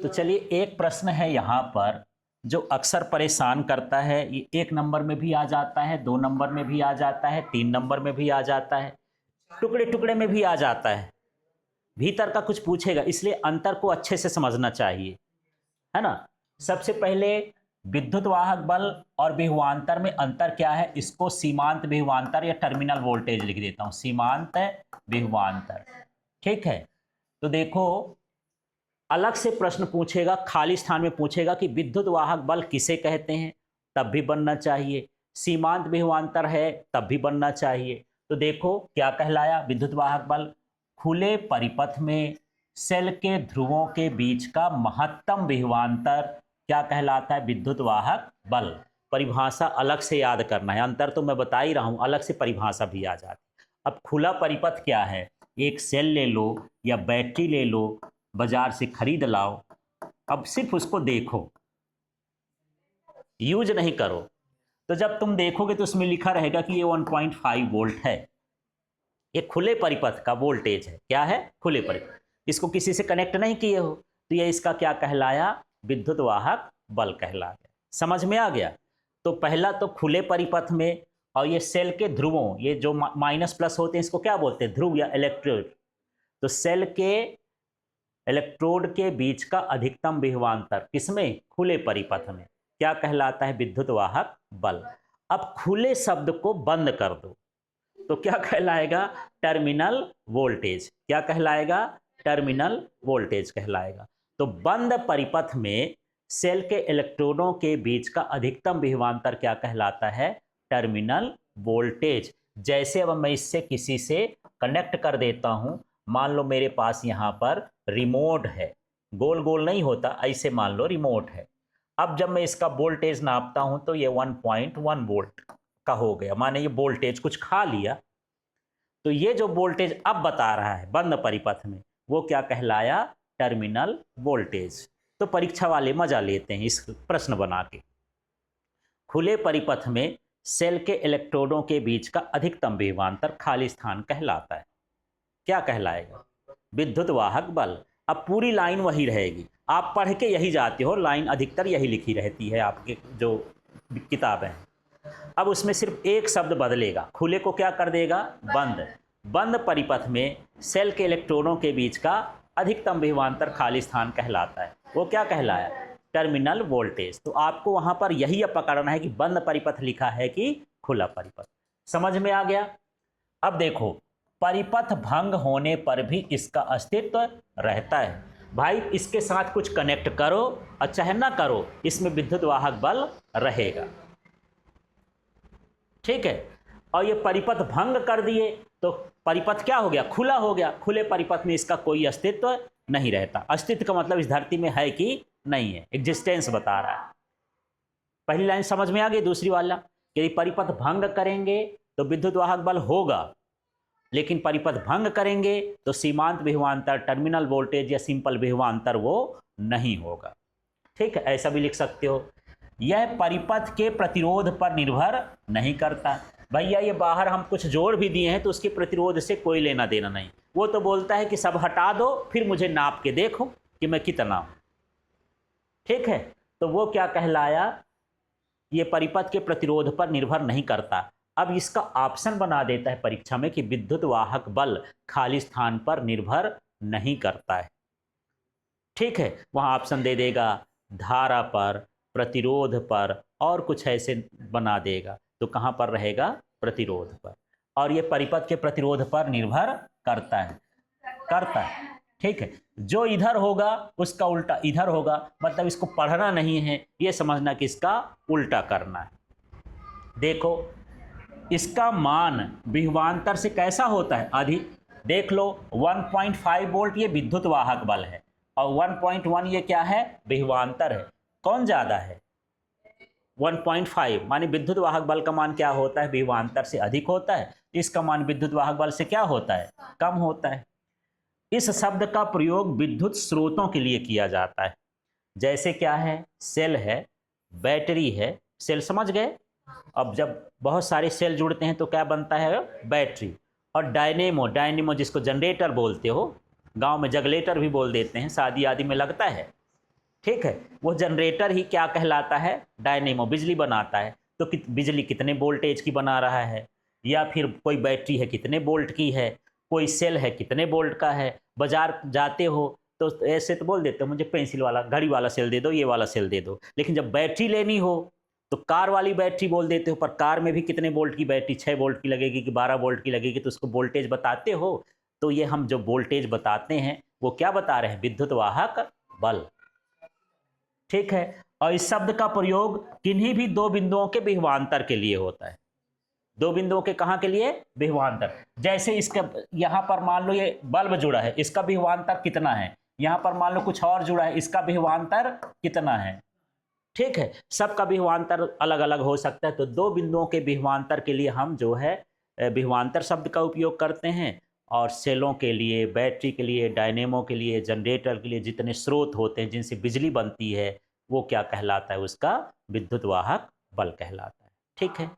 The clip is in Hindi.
तो चलिए, एक प्रश्न है यहाँ पर जो अक्सर परेशान करता है। ये 1 नंबर में भी आ जाता है, 2 नंबर में भी आ जाता है, 3 नंबर में भी आ जाता है, टुकड़े टुकड़े में भी आ जाता है। भीतर का कुछ पूछेगा, इसलिए अंतर को अच्छे से समझना चाहिए, है ना। सबसे पहले विद्युत वाहक बल और विभवांतर में अंतर क्या है, इसको सीमांत विभवांतर या टर्मिनल वोल्टेज लिख देता हूं, सीमांत विभवांतर। ठीक है। तो देखो, अलग से प्रश्न पूछेगा, खाली स्थान में पूछेगा कि विद्युत वाहक बल किसे कहते हैं, तब भी बनना चाहिए। सीमांत विभवांतर है, तब भी बनना चाहिए। तो देखो क्या कहलाया विद्युत वाहक बल, खुले परिपथ में सेल के ध्रुवों के बीच का महत्तम विभवांतर क्या कहलाता है, विद्युत वाहक बल। परिभाषा अलग से याद करना है, अंतर तो मैं बता ही रहा हूं, अलग से परिभाषा भी आ जाती है। अब खुला परिपथ क्या है, एक सेल ले लो या बैटरी ले लो, बाजार से खरीद लाओ, अब सिर्फ उसको देखो, यूज नहीं करो। तो जब तुम देखोगे तो उसमें लिखा रहेगा कि ये 1.5 वोल्ट है, ये खुले परिपथ का वोल्टेज है। क्या है, खुले परिपथ, इसको किसी से कनेक्ट नहीं किए हो, तो ये इसका क्या कहलाया, विद्युत वाहक बल कहला गया। समझ में आ गया। तो पहला तो खुले परिपथ में, और ये सेल के ध्रुवों, ये जो माइनस प्लस होते हैं इसको क्या बोलते हैं, ध्रुव या इलेक्ट्रोड। तो सेल के इलेक्ट्रोड के बीच का अधिकतम विभवांतर किसमें, खुले परिपथ में, क्या कहलाता है, विद्युत वाहक बल। अब खुले शब्द को बंद कर दो तो क्या कहलाएगा, टर्मिनल वोल्टेज। क्या कहलाएगा, टर्मिनल वोल्टेज कहलाएगा। तो बंद परिपथ में सेल के इलेक्ट्रोडों के बीच का अधिकतम विभवांतर क्या कहलाता है, टर्मिनल वोल्टेज। जैसे अब मैं इससे किसी से कनेक्ट कर देता हूं, मान लो मेरे पास यहां पर रिमोट है, गोल गोल नहीं होता, ऐसे मान लो रिमोट है। अब जब मैं इसका वोल्टेज नापता हूं तो ये 1.1 वोल्ट का हो गया, माने ये वोल्टेज कुछ खा लिया। तो ये जो वोल्टेज अब बता रहा है बंद परिपथ में, वो क्या कहलाया, टर्मिनल वोल्टेज। तो परीक्षा वाले मजा लेते हैं इस प्रश्न बना के। खुले परिपथ में सेल के इलेक्ट्रोडों के बीच का अधिकतम विभवांतर खाली स्थान कहलाता है। क्या कहलाएगा, विद्युत वाहक बल। अब पूरी लाइन वही रहेगी, आप पढ़ के यही जाते हो, लाइन अधिकतर यही लिखी रहती है आपके जो किताबें हैं। अब उसमें सिर्फ एक शब्द बदलेगा, खुले को क्या कर देगा, बंद। बंद परिपथ में सेल के इलेक्ट्रोनों के बीच का अधिकतम विभवांतर खाली स्थान कहलाता है। वो क्या कहलाया, टर्मिनल वोल्टेज। तो आपको वहां पर यही अब पकड़ना है कि बंद परिपथ लिखा है कि खुला परिपथ। समझ में आ गया। अब देखो, परिपथ भंग होने पर भी इसका अस्तित्व रहता है। भाई इसके साथ कुछ कनेक्ट करो, अच्छा है ना करो, इसमें विद्युत वाहक बल रहेगा। ठीक है। और ये परिपथ भंग कर दिए तो परिपथ क्या हो गया, खुला हो गया। खुले परिपथ में इसका कोई अस्तित्व नहीं रहता। अस्तित्व का मतलब इस धरती में है कि नहीं है, एग्जिस्टेंस बता रहा है। पहली लाइन समझ में आ गई। दूसरी वाला, यदि परिपथ भंग करेंगे तो विद्युत वाहक बल होगा, लेकिन परिपथ भंग करेंगे तो सीमांत विभवांतर, टर्मिनल वोल्टेज या सिंपल विभवांतर वो नहीं होगा। ठीक है, ऐसा भी लिख सकते हो। यह परिपथ के प्रतिरोध पर निर्भर नहीं करता। भैया ये बाहर हम कुछ जोड़ भी दिए हैं तो उसके प्रतिरोध से कोई लेना देना नहीं, वो तो बोलता है कि सब हटा दो, फिर मुझे नाप के देखो कि मैं कितना हूं। ठीक है। तो वो क्या कहलाया, ये परिपथ के प्रतिरोध पर निर्भर नहीं करता। अब इसका ऑप्शन बना देता है परीक्षा में कि विद्युत वाहक बल खाली स्थान पर निर्भर नहीं करता है। ठीक है, वहां ऑप्शन दे देगा धारा पर, प्रतिरोध पर, और कुछ ऐसे बना देगा। तो कहां पर रहेगा, प्रतिरोध पर। और ये परिपथ के प्रतिरोध पर निर्भर करता है, करता है। ठीक है, जो इधर होगा उसका उल्टा इधर होगा, मतलब इसको पढ़ना नहीं है, ये समझना कि इसका उल्टा करना है। देखो, इसका मान विभवांतर से कैसा होता है, अधिक। देख लो 1.5 वोल्ट ये विद्युत वाहक बल है, और 1.1 ये क्या है, विभवांतर है। कौन ज्यादा है, 1.5, माने विद्युत वाहक बल का मान क्या होता है, विभवांतर से अधिक होता है। इसका मान विद्युत वाहक बल से क्या होता है, कम होता है। इस शब्द का प्रयोग विद्युत स्रोतों के लिए किया जाता है। जैसे क्या है, सेल है, बैटरी है। सेल समझ गए। अब जब बहुत सारे सेल जुड़ते हैं तो क्या बनता है, बैटरी। और डायनेमो, डायनेमो जिसको जनरेटर बोलते हो, गांव में जगलेटर भी बोल देते हैं, शादी आदि में लगता है, ठीक है। वो जनरेटर ही क्या कहलाता है, डायनेमो, बिजली बनाता है। तो बिजली कितने वोल्टेज की बना रहा है, या फिर कोई बैटरी है कितने वोल्ट की है, कोई सेल है कितने वोल्ट का है। बाजार जाते हो तो ऐसे तो बोल देते हो मुझे पेंसिल वाला घड़ी वाला सेल दे दो, ये वाला सेल दे दो, लेकिन जब बैटरी लेनी हो तो कार वाली बैटरी बोल देते हो, पर कार में भी कितने वोल्ट की बैटरी, 6 वोल्ट की लगेगी कि 12 वोल्ट की लगेगी, तो उसको वोल्टेज बताते हो। तो ये हम जो वोल्टेज बताते हैं वो क्या बता रहे हैं, विद्युत वाहक बल, ठीक है। और इस शब्द का प्रयोग किन्हीं भी दो बिंदुओं के विभवांतर के लिए होता है। दो बिंदुओं के कहां के लिए, विभवांतर। जैसे इसका यहां पर मान लो ये बल्ब जुड़ा है, इसका विभवांतर कितना है, यहां पर मान लो कुछ और जुड़ा है, इसका विभवांतर कितना है, ठीक है। सबका विभवांतर अलग अलग हो सकता है। तो दो बिंदुओं के विभवांतर के लिए हम जो है विभवांतर शब्द का उपयोग करते हैं। और सेलों के लिए, बैटरी के लिए, डायनेमो के लिए, जनरेटर के लिए, जितने स्रोत होते हैं जिनसे बिजली बनती है, वो क्या कहलाता है, उसका विद्युत वाहक बल कहलाता है, ठीक है।